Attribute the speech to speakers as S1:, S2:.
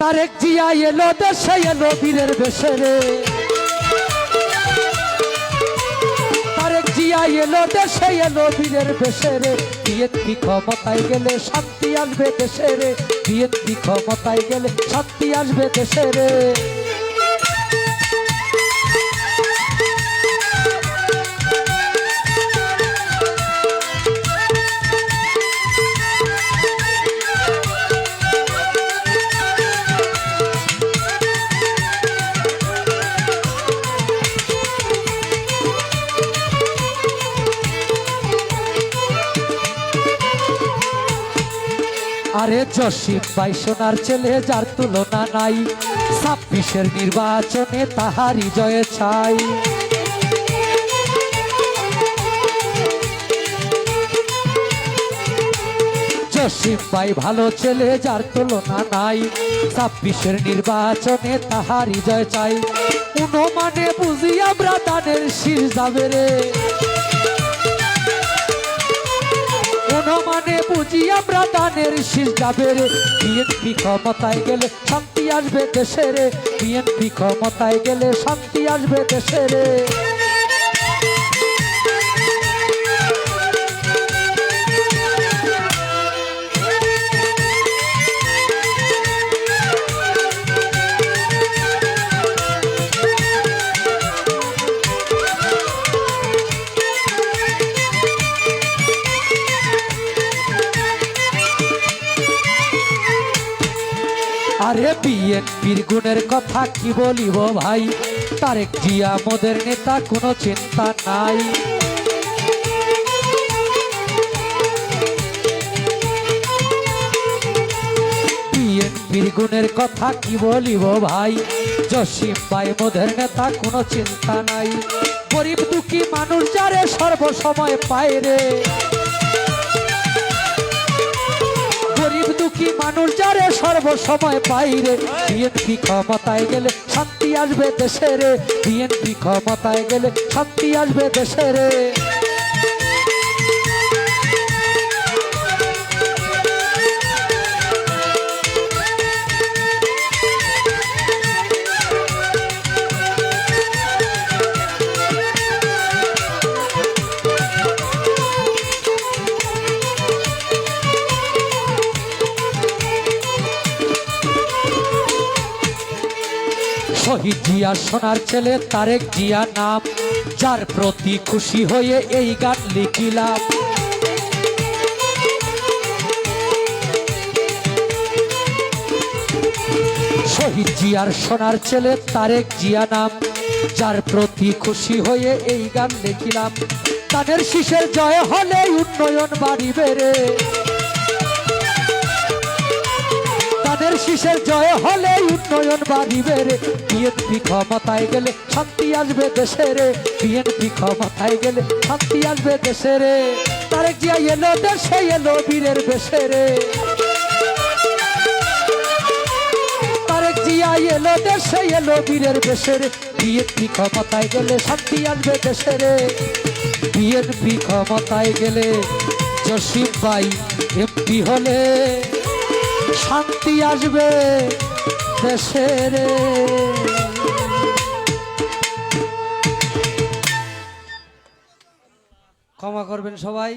S1: তারেক জিয়া এলো দেশে এলো বীরের বেশে রে। তারেক জিয়া এলো দেশে এলো বীরের বেশে রে। বিএনপি ক্ষমতায় গেলে শান্তি আসবে দেশে রে। বিএনপি ক্ষমতায় গেলে শান্তি আসবে দেশে রে। আরে জসিম ভাই সোনার ছেলে যার তুলনা নাই, ২৬-এর নির্বাচনে তাহারই জয় চাই। জসিম ভাই ভালো ছেলে যার তুলনা নাই, ২৬-এর নির্বাচনে তাহারই জয় চাই। মানে বুঝি আমরা দানের শীষ যাবে রে। মানে বুঝি আমরা দানের শীষ যাবে রে। বিএনপি ক্ষমতায় গেলে শান্তি আসবে দেশে রে। বিএনপি ক্ষমতায় গেলে শান্তি আসবে দেশে রে। আরে বিএনপির গুণের কথা কি বলিব ভাই, তারেক জিয়া মোদের নেতা কোনো চিন্তা নাই। বিএনপির গুণের কথা কি বলিব ভাই, জসিম ভাই মোদের নেতা কোনো চিন্তা নাই। গরিব দুঃখী মানুষ যারে সর্বসময় পায় রে। গরিব দুঃখী মানুষ যারে সর্বসময় পাই রে। বিএনপি ক্ষমতায় গেলে শান্তি আসবে দেশে রে। বিএনপি ক্ষমতায় গেলে শান্তি আসবে দেশে রে। শহীদ জিয়া সোনার ছেলে তারেক জিয়া নাম, যার প্রতি খুশি হয়ে এই গান লিখিলাম। শহীদ জিয়ার সোনার ছেলে তারেক জিয়া নাম, যার প্রতি খুশি হয়ে এই গান লিখিলাম। তাদের শীষের জয় হলে উন্নয়ন বাড়িবে রে। তাদের শীষের জয় হলে উন্নয়ন বাড়িবে রে। বিএনপি ক্ষমতায় গেলে শান্তি আসবে দেশে রে। বিএনপি ক্ষমতায় গেলে শান্তি আসবে দেশে রে। তারেক জিয়া এলো দেশে এলো বীরের বেশে রে। তারেক জিয়া এলো দেশে এলো বীরের বেশে রে। বিএনপি ক্ষমতায় গেলে শান্তি আসবে দেশে রে। বিএনপি ক্ষমতায় গেলে জসিম ভাই এমপি হলে শান্তি আসবে দেশে রে। ক্ষমা করবেন সবাই।